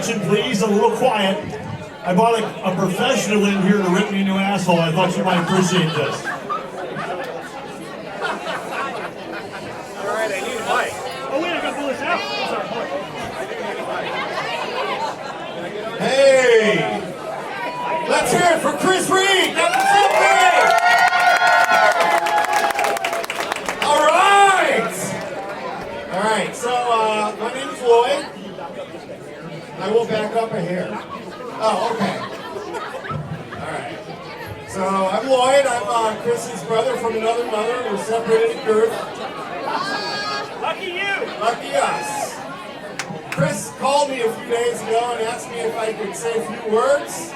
attention, please. A little quiet. I brought a professional in here to rip me a new asshole. I thought you might appreciate this. All right, I need a mic. Oh wait, I gotta pull this out. Hey! Let's hear it for Chris Reed! Captain Selfie! All right! All right, so my name is Lloyd. I will back up a hair. Oh, okay. All right. So I'm Lloyd. I'm Chris's brother from another mother. We're separated at birth. Lucky you! Lucky us. Chris called me a few days ago and asked me if I could say a few words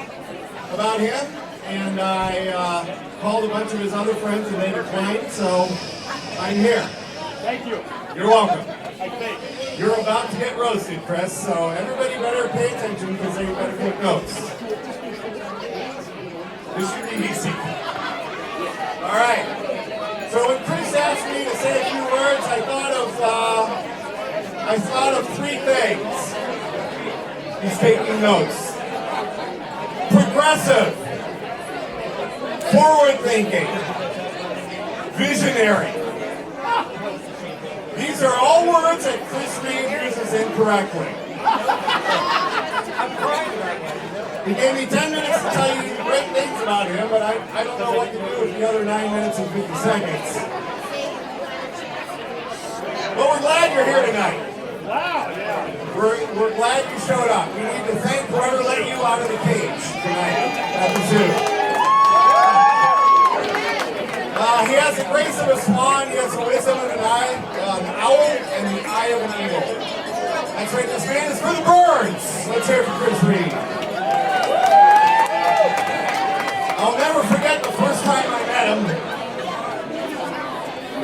about him. And I called a bunch of his other friends and they declined, so I'm here. Thank you. You're welcome. I think. You're about to get roasted, Chris, so everybody better pay attention because they better take notes. This should be easy. All right. So when Chris asked me to say a few words, I thought of three things. He's taking notes. Progressive, forward-thinking, visionary. These are all words that Chris Reed uses incorrectly. He gave me 10 minutes to tell you great things about him, but I don't know what to do with the other 9 minutes and 50 seconds. Well, we're glad you're here tonight. Wow, yeah. We're glad you showed up. We need to thank whoever let you out of the cage tonight at the zoo. He has the grace of a swan, he has the wisdom of an owl, and the eye of an eagle. That's right, this man is for the birds. Let's hear it for Chris Reed. I'll never forget the first time I met him.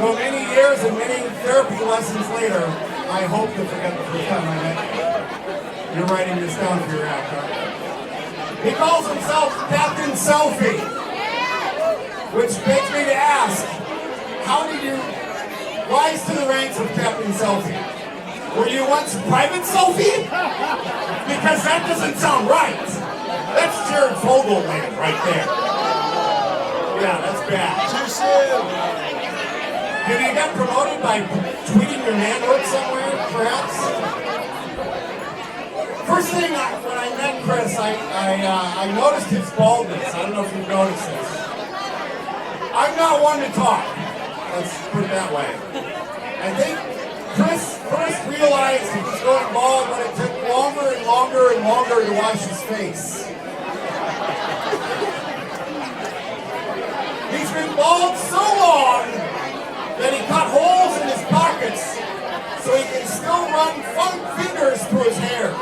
Though many years and many therapy lessons later, I hope to forget the first time I met you. You're writing this down for your act, right? He calls himself Captain Selfie, which begs me to ask, how did you rise to the ranks of Captain Selfie? Were you once Private Selfie? Because that doesn't sound right. That's Jared Fogelman right there. Yeah, that's bad. Too soon. Did you get promoted by tweeting your manhood somewhere, perhaps? First thing, when I met Chris, I noticed his baldness. I don't know if you've noticed this. I'm not one to talk. Let's put it that way. I think Chris first realized he was going bald when it took longer and longer and longer to wash his face. He's been bald so long that he cut holes in his pockets so he can still run funk fingers through his hair.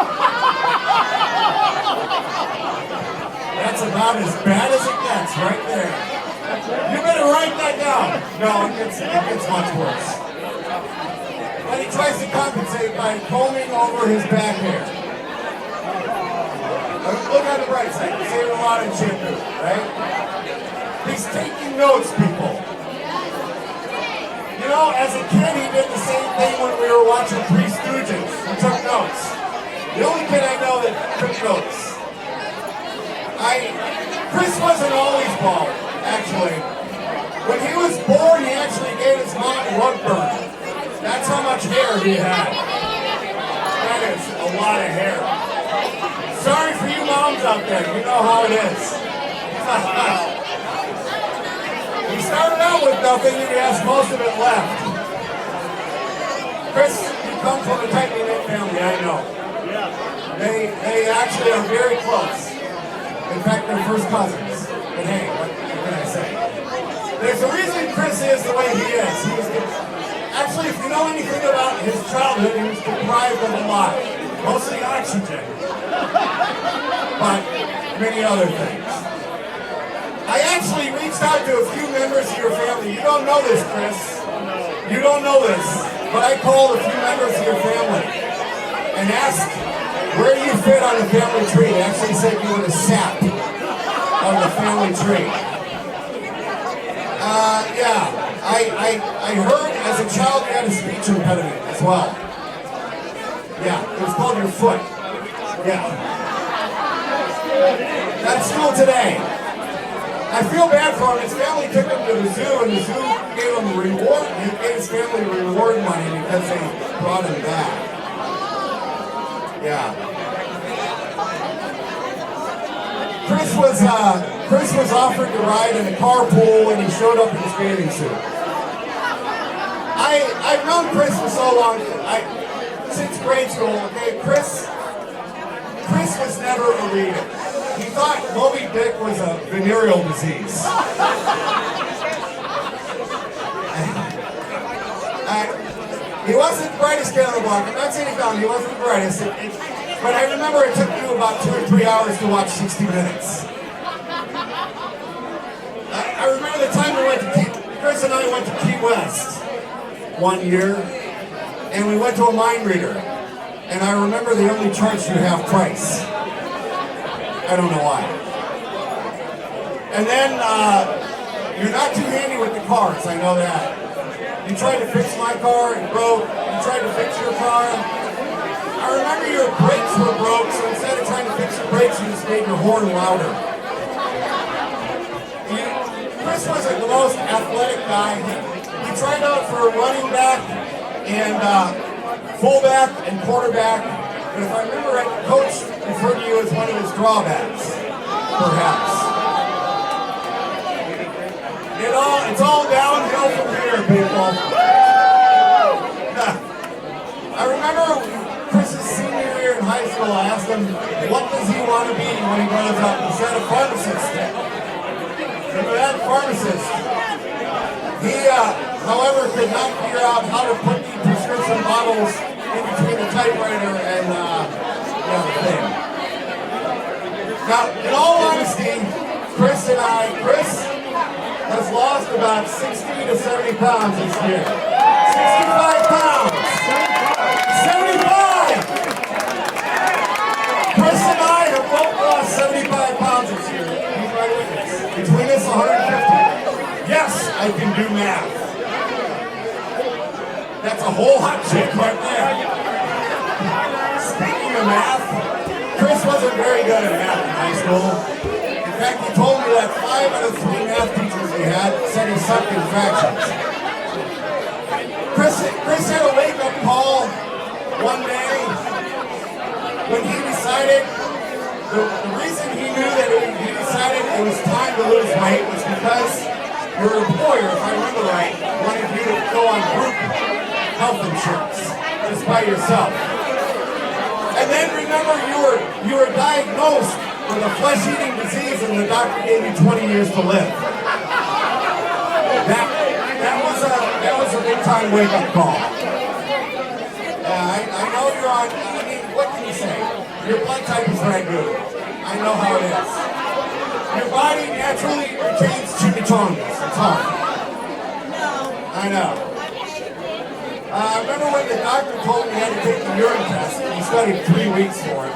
That's about as bad as it gets right there. You better write that down. No, it gets much worse. But he tries to compensate by combing over his back hair. Look on the bright side. You save a lot in shampoo, right? He's taking notes, people. You know, as a kid, he did the same thing when we were watching Three Stooges. He took notes. The only kid I know that took notes. Chris wasn't always bald, actually. When he was born, he actually gave his mom rug burn. That's how much hair he had. That is a lot of hair. Sorry for you moms out there, you know how it is. He started out with nothing and he has most of it left. Chris, you come from a tightly knit family, I know. They actually are very close. In fact, they're first cousins. But hey, what can I say? There's a reason Chris is the way he is. Actually, if you know anything about his childhood, he was deprived of a lot. Mostly oxygen. But many other things. I actually reached out to a few members of your family. You don't know this, Chris. You don't know this. But I called a few members of your family and asked, where do you fit on the family tree? They actually said you were the sap of the family tree. I heard as a child you had a speech impediment as well. Yeah, it was called your foot. Yeah. At school today. I feel bad for him. His family took him to the zoo, and the zoo gave him reward. He gave his family reward money because they brought him back. Yeah. Chris was offered to ride in a carpool, and he showed up in his bathing suit. I've known Chris for so long. Since grade school. Okay, Chris was never a reader. He thought Moby Dick was a venereal disease. He wasn't the brightest kid on the block. I'm not saying he's dumb, he wasn't the brightest. But I remember it took you about 2 or 3 hours to watch 60 Minutes. I remember the time Chris and I went to Key West one year, and we went to a mind reader. And I remember they only charged you half price. I don't know why. And then, you're not too handy with the cars, I know that. You tried to fix my car, it broke. You tried to fix your car. I remember your brakes were broke, so instead of trying to fix your brakes, you just made your horn louder. Chris wasn't the most athletic guy. He tried out for running back and fullback and quarterback. But if I remember right, the coach referred to you as one of his drawbacks, perhaps. It's all downhill from here, people. I remember Chris's senior year in high school, I asked him, what does he want to be when he grows up? He said a pharmacist. Remember that? Pharmacist. He, however, could not figure out how to put the prescription bottles in between the typewriter and the other thing. Now, in all honesty, Chris has lost about 60 to 70 pounds this year. 65 pounds! 75! Chris and I have both lost 75 pounds this year. He's my witness. Between us, 150. Yes, I can do math. That's a whole hot chick right there. Speaking of math, Chris wasn't very good at math in high school. In fact, he told me that 5 out of 3 math teachers he had said he sucked in fractions. Chris had a wake-up call one day when he decided, the reason he knew that he decided it was time to lose weight was because your employer, if I remember right, wanted you to go on group health insurance just by yourself. And then remember you were diagnosed with a flesh-eating disease and the doctor gave you 20 years to live. That was a big-time wake-up call. I know you're on, I mean, what can you say? Your blood type is ragu. I know how it is. Your body naturally retains chimichangas. It's hard. I know. I remember when the doctor told me he had to take the urine test. He studied 3 weeks for it.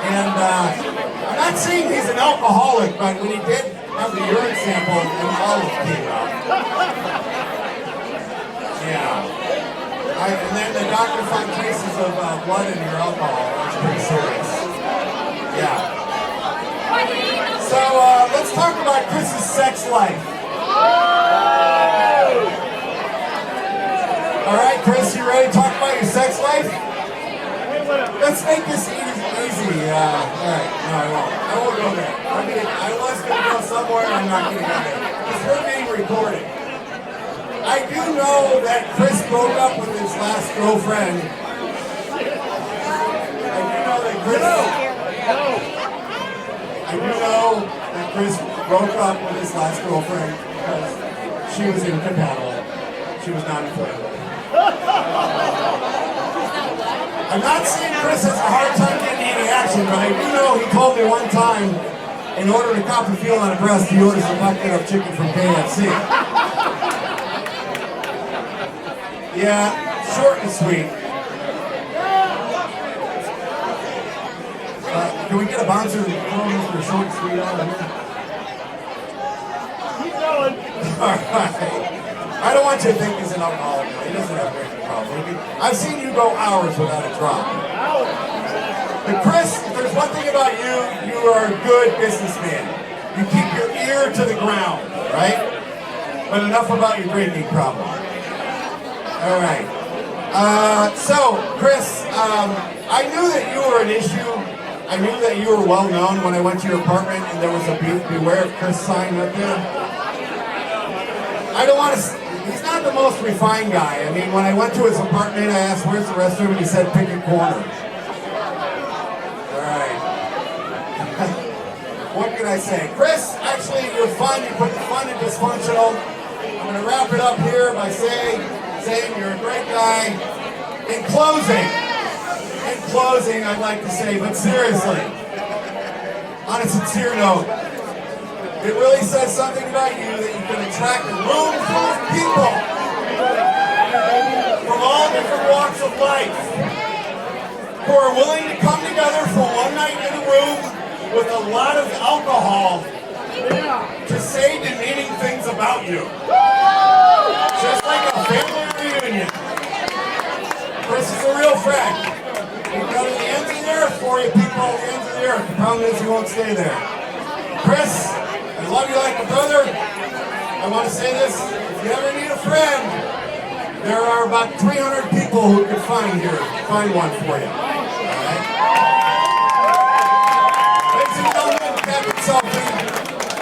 And I'm not saying he's an alcoholic, but when he did have the urine sample, an olive came out. Yeah. And then the doctor found cases of blood in your alcohol. That's pretty serious. Yeah. So let's talk about Chris's sex life. All right, Chris, you ready to talk about your sex life? Let's make this easy. All right, no, I won't go there. I was going to go somewhere, I'm not going to go there. Because we're being recorded. I do know that Chris broke up with his last girlfriend. I do know that Chris broke up with his last girlfriend because she was incompatible. She was not employable. I'm not saying Chris has a hard time getting any action, but I do know he told me one time, in order to cop a feel on a breast, he orders a bucket of chicken from KFC. Yeah, short and sweet. Can we get a bouncer to throw Mr. Short and Sweet on here? Keep going. Alright. I don't want you to think he's an alcoholic. He doesn't have a drinking problem. I've seen you go hours without a drop. The But Chris, if there's one thing about you, you are a good businessman. You keep your ear to the ground, right? But enough about your drinking problem. All right. So, Chris, I knew that you were an issue. I knew that you were well known when I went to your apartment and there was a Beware of Chris sign up there. I don't want to... He's not the most refined guy. I mean, when I went to his apartment, I asked, where's the restroom? And he said, pick a corner. All right. What can I say? Chris, actually, you're fun. You put the fun in dysfunctional. I'm going to wrap it up here by saying you're a great guy. In closing, I'd like to say, but seriously, on a sincere note, it really says something about you that you can attract a room full of people from all different walks of life who are willing to come together for one night in a room with a lot of alcohol to say demeaning things about you. Just like a family reunion. Chris is a real friend. He'll go to the ends of the earth for you, people, the ends of the earth. The problem is he won't stay there. Chris, I love you like a brother. I want to say this, if you ever need a friend, there are about 300 people who could find one for you. All right? Ladies and gentlemen, Captain Selfie,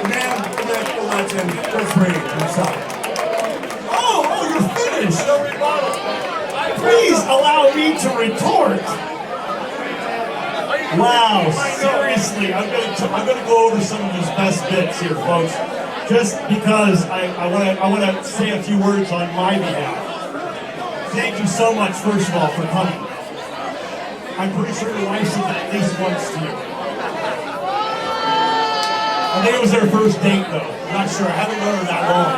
the man, the myth, the legend, Chris Reed himself. Oh, you're finished. No rebuttal. Please allow me to retort. Wow, seriously, I'm gonna go over some of his best bits here, folks. Just because I want to say a few words on my behalf. Thank you so much, first of all, for coming. I'm pretty sure your wife said that at least once to you. I think it was their first date, though. I'm not sure. I haven't known her that long.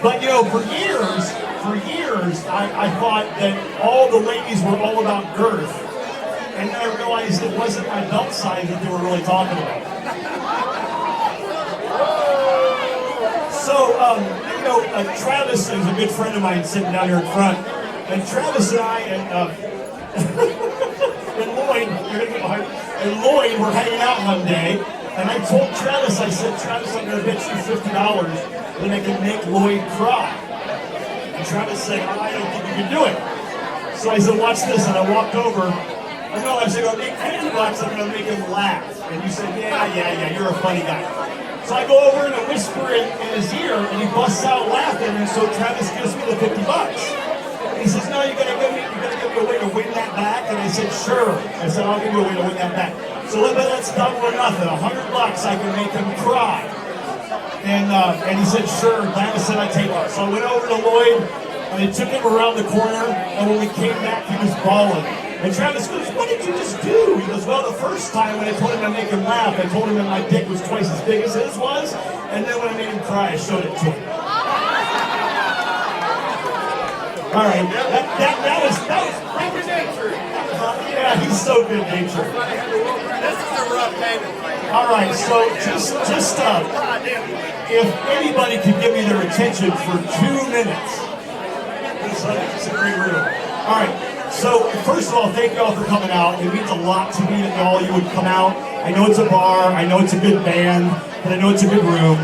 But you know, for years, I thought that all the ladies were all about girth. And then I realized it wasn't my belt size that they were really talking about. So, you know, Travis is a good friend of mine sitting down here in front. And Travis and I and Lloyd were hanging out one day. And I told Travis, I said, Travis, I'm going to bet you $50 that I can make Lloyd cry. And Travis said, I don't think you can do it. So I said, watch this. And I walked over. I said, I'll make $50, I'm going to make him laugh. And you said, yeah, you're a funny guy. So I go over and I whisper in his ear, and he busts out laughing, and so Travis gives me the $50. And he says, no, you're going to give me a way to win that back? And I said, sure. I said, I'll give you a way to win that back. So let's double or nothing. $100, I can make him cry. And he said, sure. Travis said, I take it. So I went over to Lloyd, and I took him around the corner, and when we came back, he was bawling. And Travis goes, what did you just do? He goes, well, the first time when I told him to make him laugh, I told him that my dick was twice as big as his was, and then when I made him cry, I showed it to him. All right, that was good-natured. Yeah, he's so good-natured. This is a rough payment. All right, so just if anybody could give me their attention for 2 minutes, it's a great room. All right. So, first of all, thank you all for coming out. It means a lot to me that all you would come out. I know it's a bar, I know it's a good band, and I know it's a good room.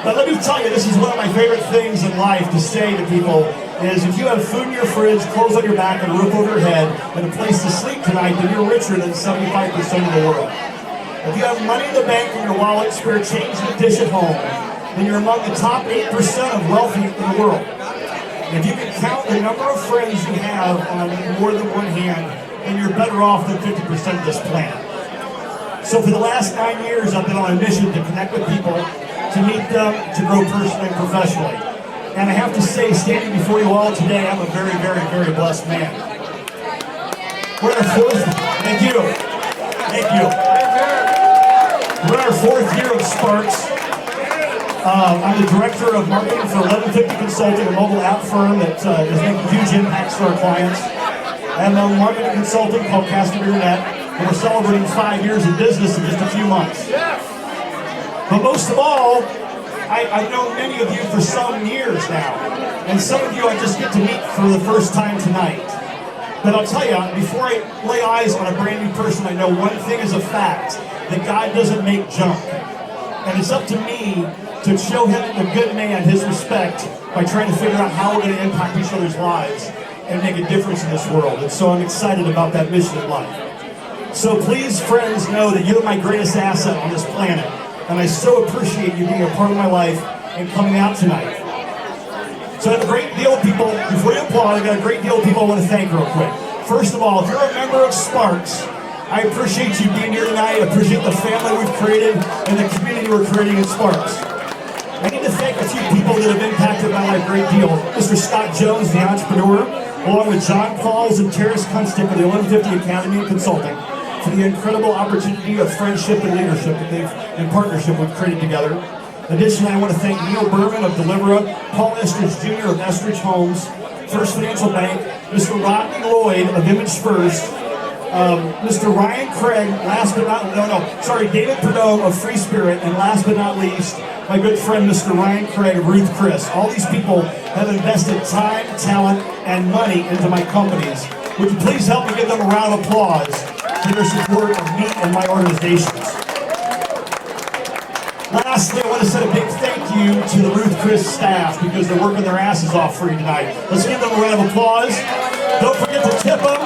But let me tell you, this is one of my favorite things in life to say to people, is if you have food in your fridge, clothes on your back, and a roof over your head, and a place to sleep tonight, then you're richer than 75% of the world. If you have money in the bank in your wallet, spare change in the dish at home, then you're among the top 8% of wealthy in the world. If you can count the number of friends you have on more than one hand, then you're better off than 50% of this planet. So for the last 9 years, I've been on a mission to connect with people, to meet them, to grow personally and professionally. And I have to say, standing before you all today, I'm a very, very, very blessed man. We're in our fourth, thank you. We're in our 4th year of Sparks. I'm the director of marketing for 1150 Consulting, a mobile app firm that is making huge impacts for our clients. I have my own marketing consulting called Customer Net, and we're celebrating 5 years in business in just a few months. But most of all, I've known many of you for some years now, and some of you I just get to meet for the first time tonight. But I'll tell you, before I lay eyes on a brand new person, I know one thing is a fact, that God doesn't make junk. And it's up to me to show him, the good man, his respect by trying to figure out how we're going to impact each other's lives and make a difference in this world. And so I'm excited about that mission in life. So please, friends, know that you're my greatest asset on this planet. And I so appreciate you being a part of my life and coming out tonight. So I have a great deal of people, before you applaud, I've got a great deal of people I want to thank real quick. First of all, if you're a member of Sparks, I appreciate you being here tonight. I appreciate the family we've created and the community we're creating in Sparks. I need to thank a few people that have impacted my life a great deal. Mr. Scott Jones, the entrepreneur, along with John Pauls and Terrace Kunstick of the 1150 Academy and Consulting, for the incredible opportunity of friendship and leadership that they've, in partnership, we've created together. Additionally, I want to thank Neil Berman of Delivera, Paul Estridge Jr. of Estridge Homes, First Financial Bank, Mr. Rodney Lloyd of Image First, Mr. Ryan Craig, David Perdomo of Free Spirit, and last but not least, my good friend Mr. Ryan Craig of Ruth Chris. All these people have invested time, talent, and money into my companies. Would you please help me give them a round of applause for their support of me and my organizations. Lastly, I want to send a big thank you to the Ruth Chris staff because they're working their asses off for you tonight. Let's give them a round of applause. Don't forget to tip them.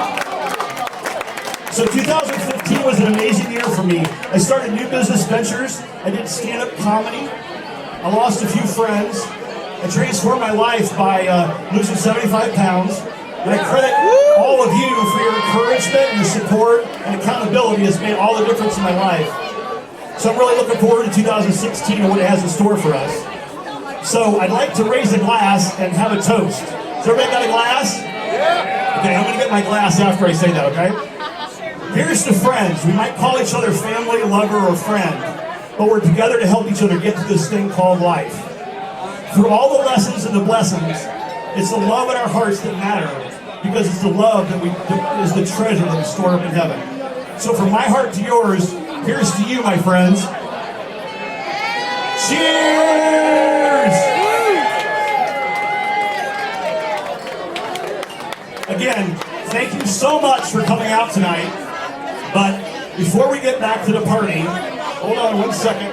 So 2015 was an amazing year for me. I started new business ventures. I did stand-up comedy. I lost a few friends. I transformed my life by losing 75 pounds. And I credit all of you for your encouragement, your support, and accountability has made all the difference in my life. So I'm really looking forward to 2016 and what it has in store for us. So I'd like to raise a glass and have a toast. So everybody got a glass? Okay, I'm going to get my glass after I say that, okay? Here's to friends. We might call each other family, lover, or friend, but we're together to help each other get through this thing called life. Through all the lessons and the blessings, it's the love in our hearts that matter, because it's the love that is the treasure that we store up in heaven. So from my heart to yours, here's to you, my friends. Cheers! Again, thank you so much for coming out tonight. But before we get back to the party, hold on one second.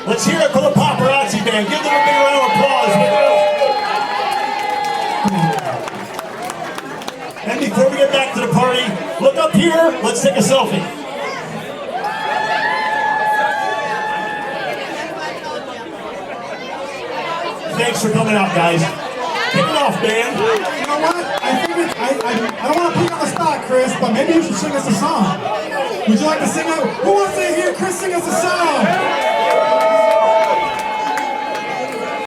Let's hear it for the paparazzi band. Give them a big round of applause. And before we get back to the party, look up here. Let's take a selfie. Thanks for coming out, guys. Kick it off, band. You know what? I don't want to put you on the spot, Chris, but maybe you should sing us a song. Would you like to sing it? Who wants to hear Chris sing us a song?